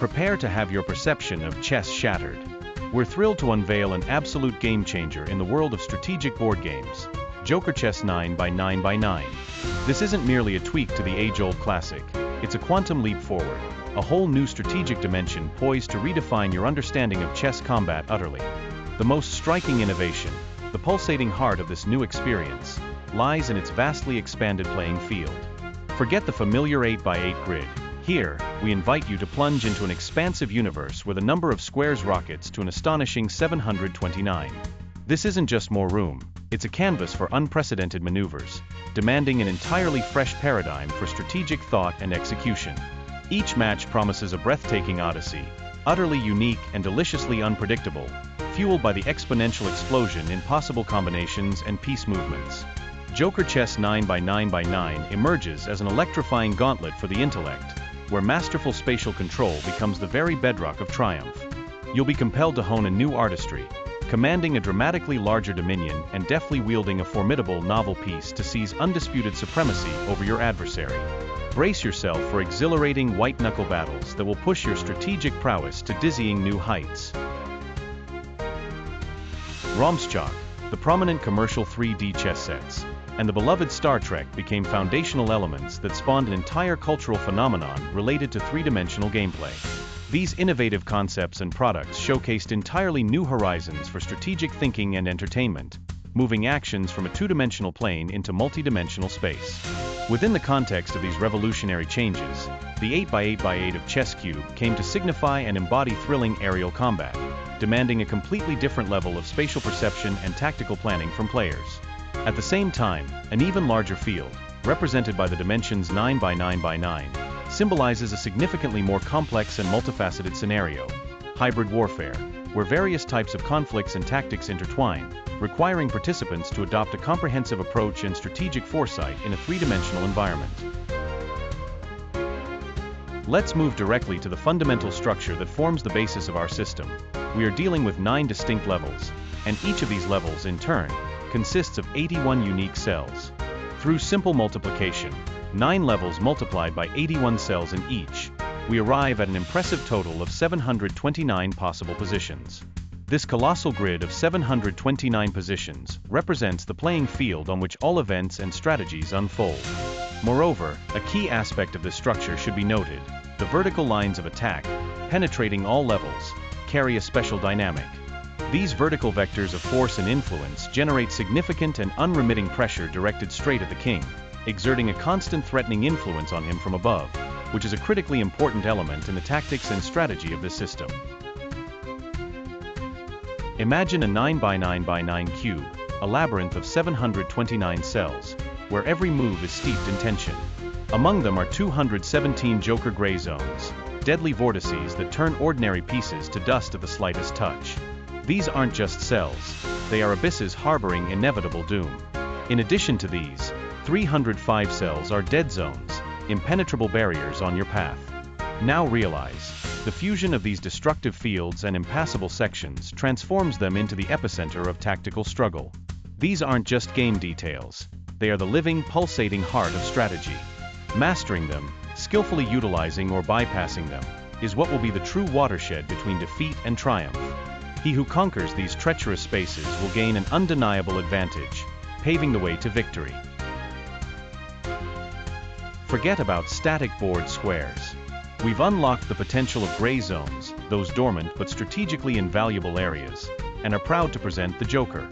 Prepare to have your perception of chess shattered. We're thrilled to unveil an absolute game changer in the world of strategic board games, Joker Chess 9x9x9. This isn't merely a tweak to the age-old classic, it's a quantum leap forward, a whole new strategic dimension poised to redefine your understanding of chess combat utterly. The most striking innovation, the pulsating heart of this new experience, lies in its vastly expanded playing field. Forget the familiar 8x8 grid. Here, we invite you to plunge into an expansive universe where the number of squares rockets to an astonishing 729. This isn't just more room, it's a canvas for unprecedented maneuvers, demanding an entirely fresh paradigm for strategic thought and execution. Each match promises a breathtaking odyssey, utterly unique and deliciously unpredictable, fueled by the exponential explosion in possible combinations and piece movements. Joker Chess 9x9x9 emerges as an electrifying gauntlet for the intellect, where masterful spatial control becomes the very bedrock of triumph. You'll be compelled to hone a new artistry, commanding a dramatically larger dominion and deftly wielding a formidable novel piece to seize undisputed supremacy over your adversary. Brace yourself for exhilarating white-knuckle battles that will push your strategic prowess to dizzying new heights. Romschach, the prominent commercial 3D chess sets, and the beloved Star Trek became foundational elements that spawned an entire cultural phenomenon related to three-dimensional gameplay. These innovative concepts and products showcased entirely new horizons for strategic thinking and entertainment, moving actions from a two-dimensional plane into multi-dimensional space. Within the context of these revolutionary changes, the 8x8x8 of Chess Cube came to signify and embody thrilling aerial combat, demanding a completely different level of spatial perception and tactical planning from players. At the same time, an even larger field, represented by the dimensions 9x9x9, symbolizes a significantly more complex and multifaceted scenario, hybrid warfare, where various types of conflicts and tactics intertwine, requiring participants to adopt a comprehensive approach and strategic foresight in a three-dimensional environment. Let's move directly to the fundamental structure that forms the basis of our system. We are dealing with 9 distinct levels, and each of these levels, in turn, consists of 81 unique cells. Through simple multiplication, 9 levels multiplied by 81 cells in each, we arrive at an impressive total of 729 possible positions. This colossal grid of 729 positions represents the playing field on which all events and strategies unfold. Moreover, a key aspect of this structure should be noted: the vertical lines of attack, penetrating all levels, carry a special dynamic. These vertical vectors of force and influence generate significant and unremitting pressure directed straight at the king, exerting a constant threatening influence on him from above, which is a critically important element in the tactics and strategy of this system. Imagine a 9x9x9 cube, a labyrinth of 729 cells, where every move is steeped in tension. Among them are 217 Joker gray zones, deadly vortices that turn ordinary pieces to dust at the slightest touch. These aren't just cells, they are abysses harboring inevitable doom. In addition to these, 305 cells are dead zones, impenetrable barriers on your path. Now realize, the fusion of these destructive fields and impassable sections transforms them into the epicenter of tactical struggle. These aren't just game details, they are the living, pulsating heart of strategy. Mastering them, skillfully utilizing or bypassing them, is what will be the true watershed between defeat and triumph. He who conquers these treacherous spaces will gain an undeniable advantage, paving the way to victory. Forget about static board squares. We've unlocked the potential of gray zones, those dormant but strategically invaluable areas, and are proud to present the Joker.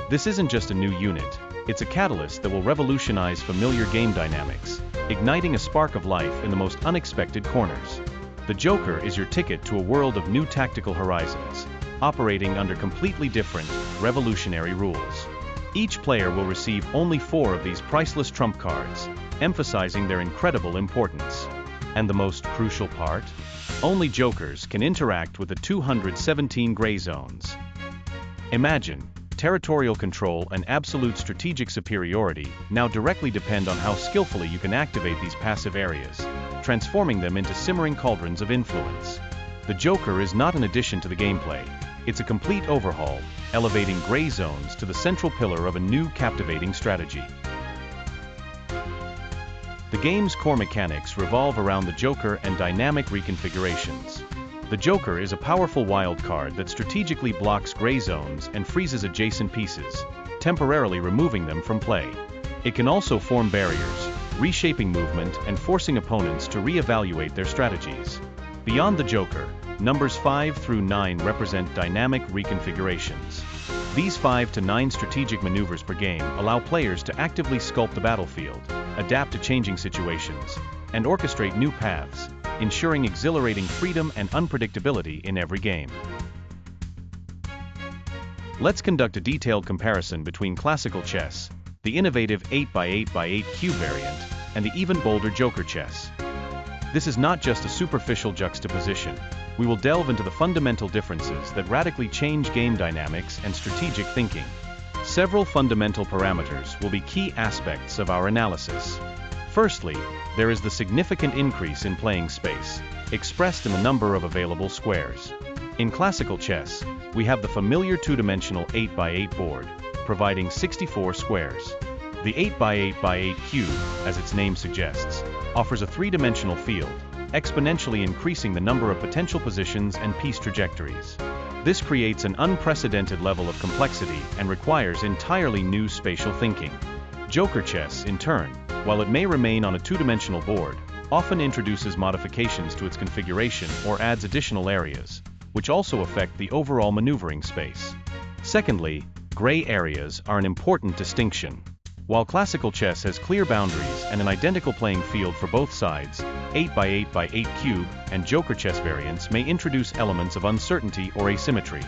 This isn't just a new unit, it's a catalyst that will revolutionize familiar game dynamics, igniting a spark of life in the most unexpected corners. The Joker is your ticket to a world of new tactical horizons, operating under completely different, revolutionary rules. Each player will receive only 4 of these priceless trump cards, emphasizing their incredible importance. And the most crucial part? Only Jokers can interact with the 217 gray zones. Imagine, territorial control and absolute strategic superiority now directly depend on how skillfully you can activate these passive areas, transforming them into simmering cauldrons of influence. The Joker is not an addition to the gameplay, it's a complete overhaul, elevating gray zones to the central pillar of a new captivating strategy. The game's core mechanics revolve around the Joker and dynamic reconfigurations. The Joker is a powerful wild card that strategically blocks gray zones and freezes adjacent pieces, temporarily removing them from play. It can also form barriers, reshaping movement and forcing opponents to re-evaluate their strategies. Beyond the Joker, numbers 5 through 9 represent dynamic reconfigurations. These 5 to 9 strategic maneuvers per game allow players to actively sculpt the battlefield, adapt to changing situations, and orchestrate new paths, ensuring exhilarating freedom and unpredictability in every game. Let's conduct a detailed comparison between classical chess, the innovative 8x8x8 cube variant, and the even bolder Joker chess. This is not just a superficial juxtaposition. We will delve into the fundamental differences that radically change game dynamics and strategic thinking. Several fundamental parameters will be key aspects of our analysis. Firstly, there is the significant increase in playing space, expressed in the number of available squares. In classical chess, we have the familiar two-dimensional 8x8 board, providing 64 squares. The 8x8x8 cube, as its name suggests, offers a three-dimensional field, exponentially increasing the number of potential positions and piece trajectories. This creates an unprecedented level of complexity and requires entirely new spatial thinking. Joker chess, in turn, while it may remain on a two-dimensional board, often introduces modifications to its configuration or adds additional areas, which also affect the overall maneuvering space. Secondly, gray areas are an important distinction. While classical chess has clear boundaries and an identical playing field for both sides, 8x8x8 cube and Joker chess variants may introduce elements of uncertainty or asymmetry.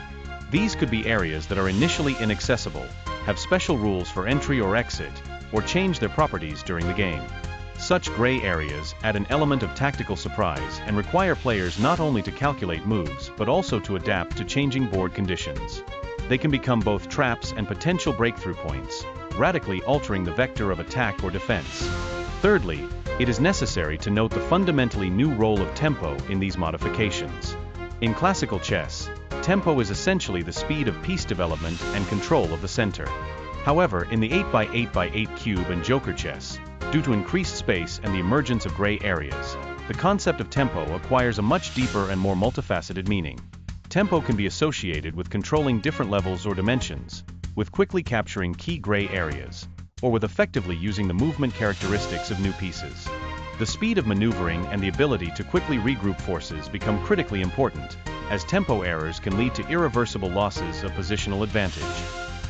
These could be areas that are initially inaccessible, have special rules for entry or exit, or change their properties during the game. Such gray areas add an element of tactical surprise and require players not only to calculate moves but also to adapt to changing board conditions. They can become both traps and potential breakthrough points, radically altering the vector of attack or defense. Thirdly, it is necessary to note the fundamentally new role of tempo in these modifications. In classical chess, tempo is essentially the speed of piece development and control of the center. However, in the 8x8x8 cube and Joker chess, due to increased space and the emergence of gray areas, the concept of tempo acquires a much deeper and more multifaceted meaning. Tempo can be associated with controlling different levels or dimensions, with quickly capturing key gray areas, or with effectively using the movement characteristics of new pieces. The speed of maneuvering and the ability to quickly regroup forces become critically important, as tempo errors can lead to irreversible losses of positional advantage.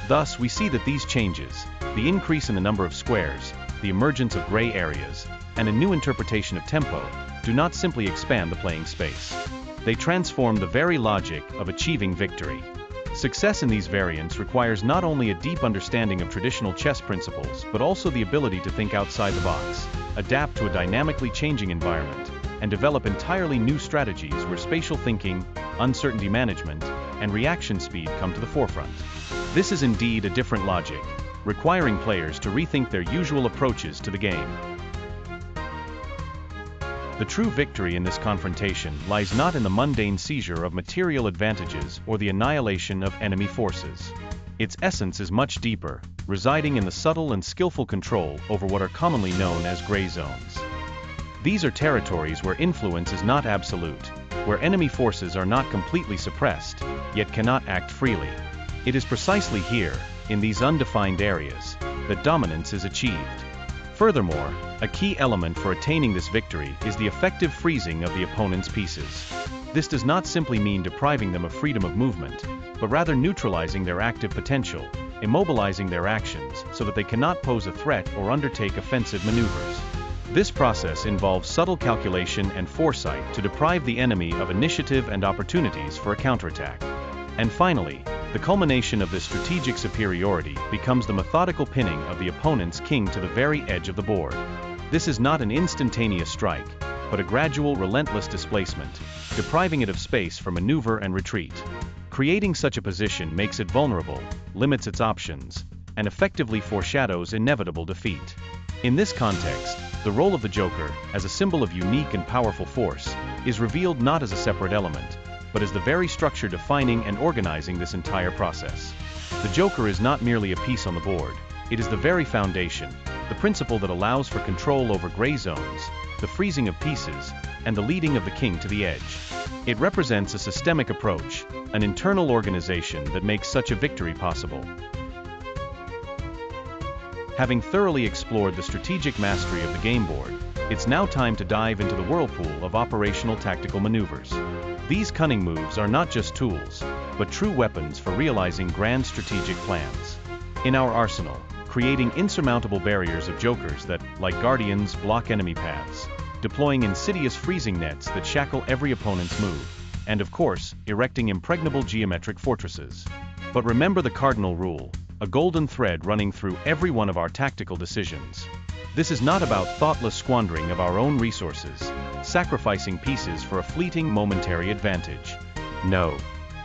Thus, we see that these changes, the increase in the number of squares, the emergence of gray areas, and a new interpretation of tempo, do not simply expand the playing space. They transform the very logic of achieving victory. Success in these variants requires not only a deep understanding of traditional chess principles but also the ability to think outside the box, adapt to a dynamically changing environment, and develop entirely new strategies where spatial thinking, uncertainty management, and reaction speed come to the forefront. This is indeed a different logic, requiring players to rethink their usual approaches to the game. The true victory in this confrontation lies not in the mundane seizure of material advantages or the annihilation of enemy forces. Its essence is much deeper, residing in the subtle and skillful control over what are commonly known as gray zones. These are territories where influence is not absolute, where enemy forces are not completely suppressed, yet cannot act freely. It is precisely here, in these undefined areas, that dominance is achieved. Furthermore, a key element for attaining this victory is the effective freezing of the opponent's pieces. This does not simply mean depriving them of freedom of movement, but rather neutralizing their active potential, immobilizing their actions so that they cannot pose a threat or undertake offensive maneuvers. This process involves subtle calculation and foresight to deprive the enemy of initiative and opportunities for a counterattack. And finally, the culmination of this strategic superiority becomes the methodical pinning of the opponent's king to the very edge of the board. This is not an instantaneous strike, but a gradual, relentless displacement, depriving it of space for maneuver and retreat. Creating such a position makes it vulnerable, limits its options, and effectively foreshadows inevitable defeat. In this context, the role of the Joker, as a symbol of unique and powerful force, is revealed not as a separate element, but as the very structure defining and organizing this entire process. The Joker is not merely a piece on the board, it is the very foundation, the principle that allows for control over gray zones, the freezing of pieces, and the leading of the king to the edge. It represents a systemic approach, an internal organization that makes such a victory possible. Having thoroughly explored the strategic mastery of the game board, it's now time to dive into the whirlpool of operational tactical maneuvers. These cunning moves are not just tools, but true weapons for realizing grand strategic plans. In our arsenal, creating insurmountable barriers of jokers that, like guardians, block enemy paths, deploying insidious freezing nets that shackle every opponent's move, and of course, erecting impregnable geometric fortresses. But remember the cardinal rule, a golden thread running through every one of our tactical decisions. This is not about thoughtless squandering of our own resources, sacrificing pieces for a fleeting momentary advantage. No.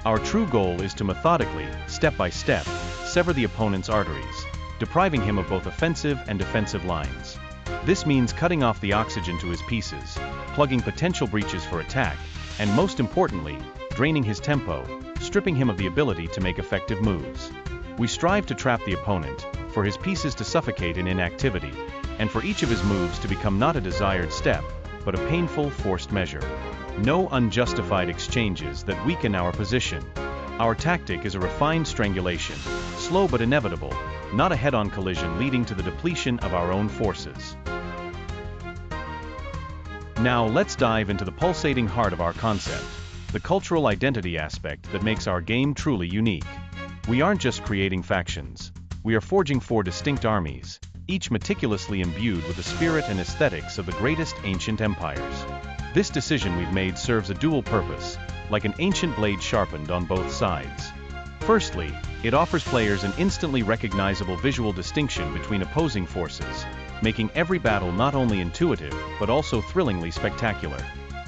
Our true goal is to methodically, step by step, sever the opponent's arteries, depriving him of both offensive and defensive lines. This means cutting off the oxygen to his pieces, plugging potential breaches for attack, and most importantly, draining his tempo, stripping him of the ability to make effective moves. We strive to trap the opponent, for his pieces to suffocate in inactivity, and for each of his moves to become not a desired step, but a painful, forced measure. No unjustified exchanges that weaken our position. Our tactic is a refined strangulation, slow but inevitable, not a head-on collision leading to the depletion of our own forces. Now let's dive into the pulsating heart of our concept, the cultural identity aspect that makes our game truly unique. We aren't just creating factions. We are forging 4 distinct armies, each meticulously imbued with the spirit and aesthetics of the greatest ancient empires. This decision we've made serves a dual purpose, like an ancient blade sharpened on both sides. Firstly, it offers players an instantly recognizable visual distinction between opposing forces, making every battle not only intuitive but also thrillingly spectacular.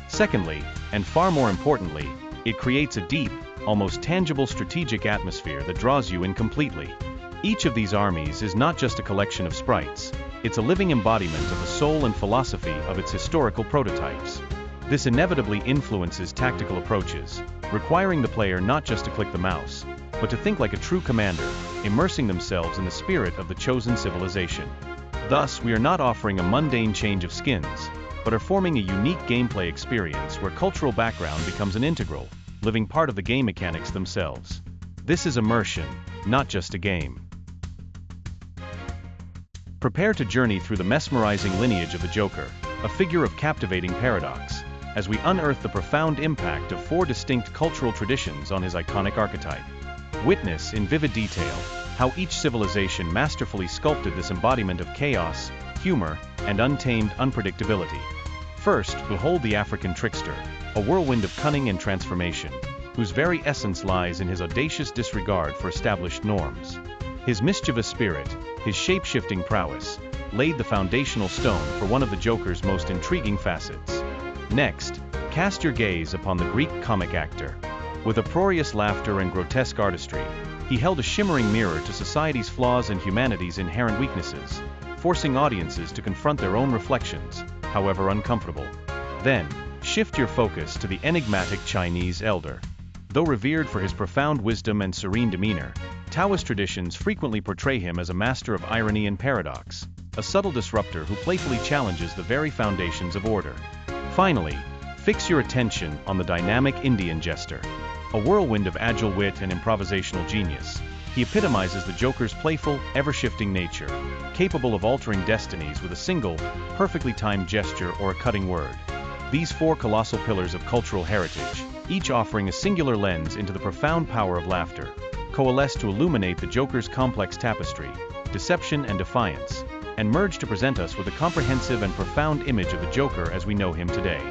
Secondly, and far more importantly, it creates a deep, almost tangible strategic atmosphere that draws you in completely. Each of these armies is not just a collection of sprites, it's a living embodiment of the soul and philosophy of its historical prototypes. This inevitably influences tactical approaches, requiring the player not just to click the mouse, but to think like a true commander, immersing themselves in the spirit of the chosen civilization. Thus, we are not offering a mundane change of skins, but are forming a unique gameplay experience where cultural background becomes an integral, living part of the game mechanics themselves. This is immersion, not just a game. Prepare to journey through the mesmerizing lineage of the Joker, a figure of captivating paradox, as we unearth the profound impact of 4 distinct cultural traditions on his iconic archetype. Witness, in vivid detail, how each civilization masterfully sculpted this embodiment of chaos, humor, and untamed unpredictability. First, behold the African trickster, a whirlwind of cunning and transformation, whose very essence lies in his audacious disregard for established norms. His mischievous spirit, his shape-shifting prowess, laid the foundational stone for one of the Joker's most intriguing facets. Next, cast your gaze upon the Greek comic actor. With uproarious laughter and grotesque artistry, he held a shimmering mirror to society's flaws and humanity's inherent weaknesses, forcing audiences to confront their own reflections, however uncomfortable. Then, shift your focus to the enigmatic Chinese elder. Though revered for his profound wisdom and serene demeanor, Taoist traditions frequently portray him as a master of irony and paradox, a subtle disruptor who playfully challenges the very foundations of order. Finally, fix your attention on the dynamic Indian jester. A whirlwind of agile wit and improvisational genius, he epitomizes the Joker's playful, ever-shifting nature, capable of altering destinies with a single, perfectly timed gesture or a cutting word. These 4 colossal pillars of cultural heritage, each offering a singular lens into the profound power of laughter, coalesce to illuminate the Joker's complex tapestry, deception and defiance, and merge to present us with a comprehensive and profound image of the Joker as we know him today.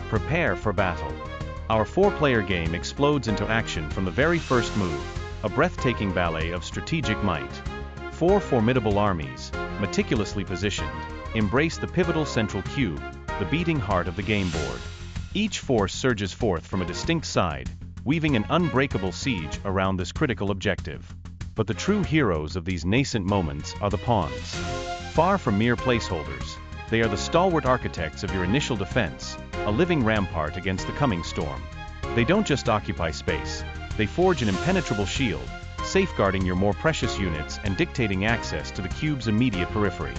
Prepare for battle. Our 4-player game explodes into action from the very first move, a breathtaking ballet of strategic might. 4 formidable armies, meticulously positioned, embrace the pivotal central cube, the beating heart of the game board. Each force surges forth from a distinct side, weaving an unbreakable siege around this critical objective. But the true heroes of these nascent moments are the pawns. Far from mere placeholders, they are the stalwart architects of your initial defense, a living rampart against the coming storm. They don't just occupy space, they forge an impenetrable shield, safeguarding your more precious units and dictating access to the cube's immediate periphery.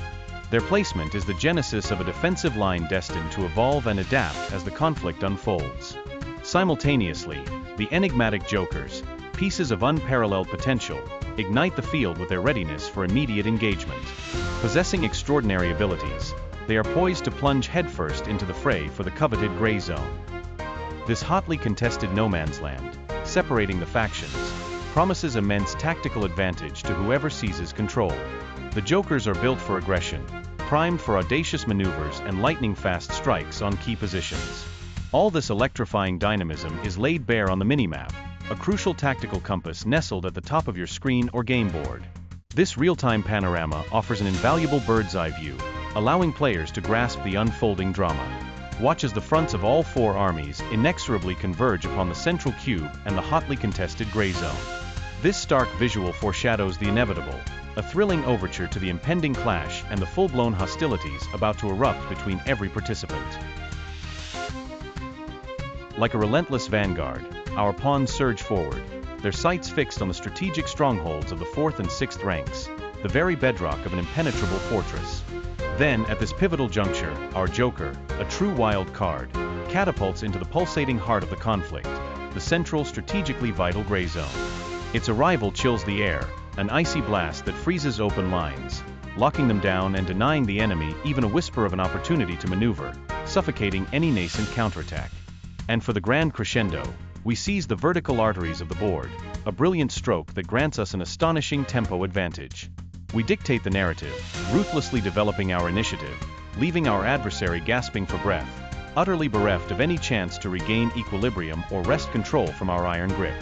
Their placement is the genesis of a defensive line destined to evolve and adapt as the conflict unfolds. Simultaneously, the enigmatic jokers, pieces of unparalleled potential, ignite the field with their readiness for immediate engagement. Possessing extraordinary abilities, they are poised to plunge headfirst into the fray for the coveted gray zone. This hotly contested no man's land, separating the factions, promises immense tactical advantage to whoever seizes control. The jokers are built for aggression, primed for audacious maneuvers and lightning-fast strikes on key positions. All this electrifying dynamism is laid bare on the minimap, a crucial tactical compass nestled at the top of your screen or game board. This real-time panorama offers an invaluable bird's-eye view, allowing players to grasp the unfolding drama. Watch as the fronts of all four armies inexorably converge upon the central cube and the hotly contested gray zone. This stark visual foreshadows the inevitable, a thrilling overture to the impending clash and the full-blown hostilities about to erupt between every participant. Like a relentless vanguard, our pawns surge forward, their sights fixed on the strategic strongholds of the 4th and 6th ranks, the very bedrock of an impenetrable fortress. Then, at this pivotal juncture, our joker, a true wild card, catapults into the pulsating heart of the conflict, the central strategically vital gray zone. Its arrival chills the air, an icy blast that freezes open lines, locking them down and denying the enemy even a whisper of an opportunity to maneuver, suffocating any nascent counterattack. And for the grand crescendo, we seize the vertical arteries of the board, a brilliant stroke that grants us an astonishing tempo advantage. We dictate the narrative, ruthlessly developing our initiative, leaving our adversary gasping for breath, utterly bereft of any chance to regain equilibrium or wrest control from our iron grip.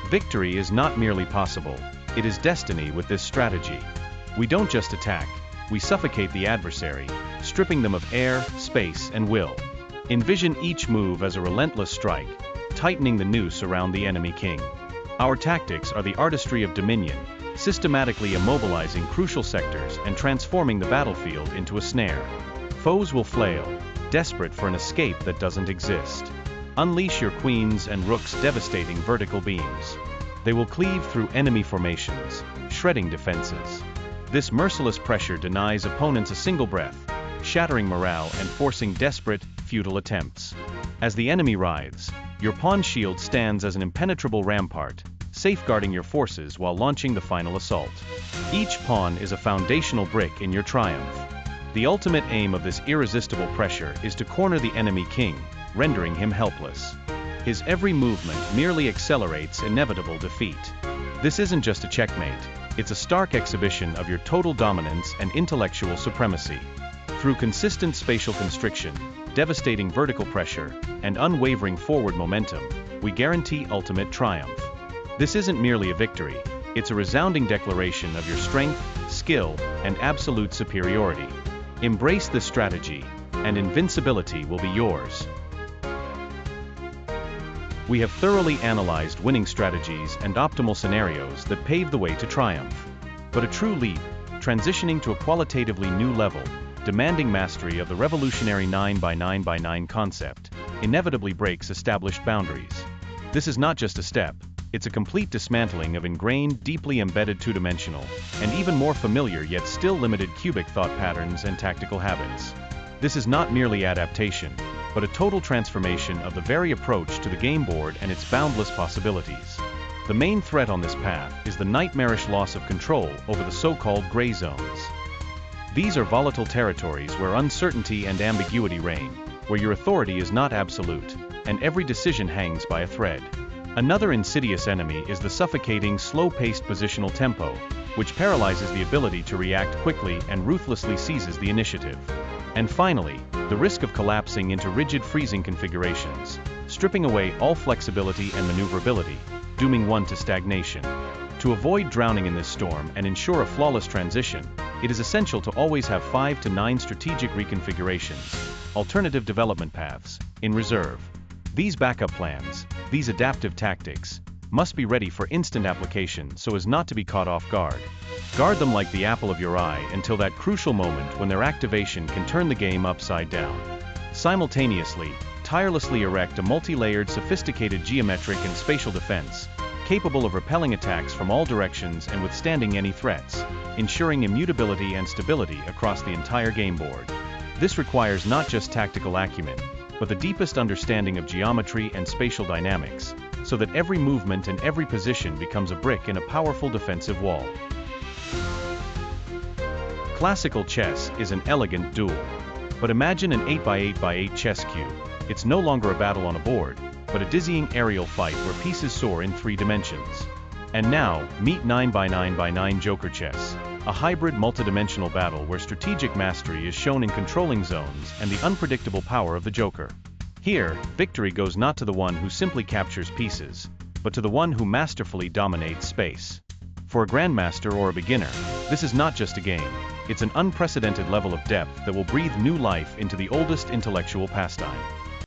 Victory is not merely possible, it is destiny with this strategy. We don't just attack, we suffocate the adversary, stripping them of air, space, and will. Envision each move as a relentless strike, tightening the noose around the enemy king. Our tactics are the artistry of dominion, systematically immobilizing crucial sectors and transforming the battlefield into a snare. Foes will flail, desperate for an escape that doesn't exist. Unleash your queens and rooks' devastating vertical beams. They will cleave through enemy formations, shredding defenses. This merciless pressure denies opponents a single breath, shattering morale and forcing desperate, futile attempts. As the enemy writhes, your pawn shield stands as an impenetrable rampart, safeguarding your forces while launching the final assault. Each pawn is a foundational brick in your triumph. The ultimate aim of this irresistible pressure is to corner the enemy king, rendering him helpless. His every movement merely accelerates inevitable defeat. This isn't just a checkmate, it's a stark exhibition of your total dominance and intellectual supremacy. Through consistent spatial constriction, devastating vertical pressure, and unwavering forward momentum, we guarantee ultimate triumph. This isn't merely a victory, it's a resounding declaration of your strength, skill, and absolute superiority. Embrace this strategy, and invincibility will be yours. We have thoroughly analyzed winning strategies and optimal scenarios that pave the way to triumph. But a true leap, transitioning to a qualitatively new level, demanding mastery of the revolutionary 9x9x9 concept, inevitably breaks established boundaries. This is not just a step, it's a complete dismantling of ingrained, deeply embedded two-dimensional, and even more familiar yet still limited cubic thought patterns and tactical habits. This is not merely adaptation, but a total transformation of the very approach to the game board and its boundless possibilities. The main threat on this path is the nightmarish loss of control over the so-called gray zones. These are volatile territories where uncertainty and ambiguity reign, where your authority is not absolute, and every decision hangs by a thread. Another insidious enemy is the suffocating, slow-paced positional tempo, which paralyzes the ability to react quickly and ruthlessly seizes the initiative. And finally, the risk of collapsing into rigid freezing configurations, stripping away all flexibility and maneuverability, dooming one to stagnation. To avoid drowning in this storm and ensure a flawless transition, it is essential to always have 5 to 9 strategic reconfigurations, alternative development paths, in reserve. These backup plans, these adaptive tactics, must be ready for instant application so as not to be caught off guard. Guard them like the apple of your eye until that crucial moment when their activation can turn the game upside down. Simultaneously, tirelessly erect a multi-layered sophisticated geometric and spatial defense, capable of repelling attacks from all directions and withstanding any threats, ensuring immutability and stability across the entire game board. This requires not just tactical acumen, but the deepest understanding of geometry and spatial dynamics, so that every movement and every position becomes a brick in a powerful defensive wall. Classical chess is an elegant duel. But imagine an 8x8x8 chess cube. It's no longer a battle on a board, but a dizzying aerial fight where pieces soar in 3 dimensions. And now, meet 9x9x9 Joker chess, a hybrid multidimensional battle where strategic mastery is shown in controlling zones and the unpredictable power of the Joker. Here, victory goes not to the one who simply captures pieces, but to the one who masterfully dominates space. For a grandmaster or a beginner, this is not just a game, it's an unprecedented level of depth that will breathe new life into the oldest intellectual pastime.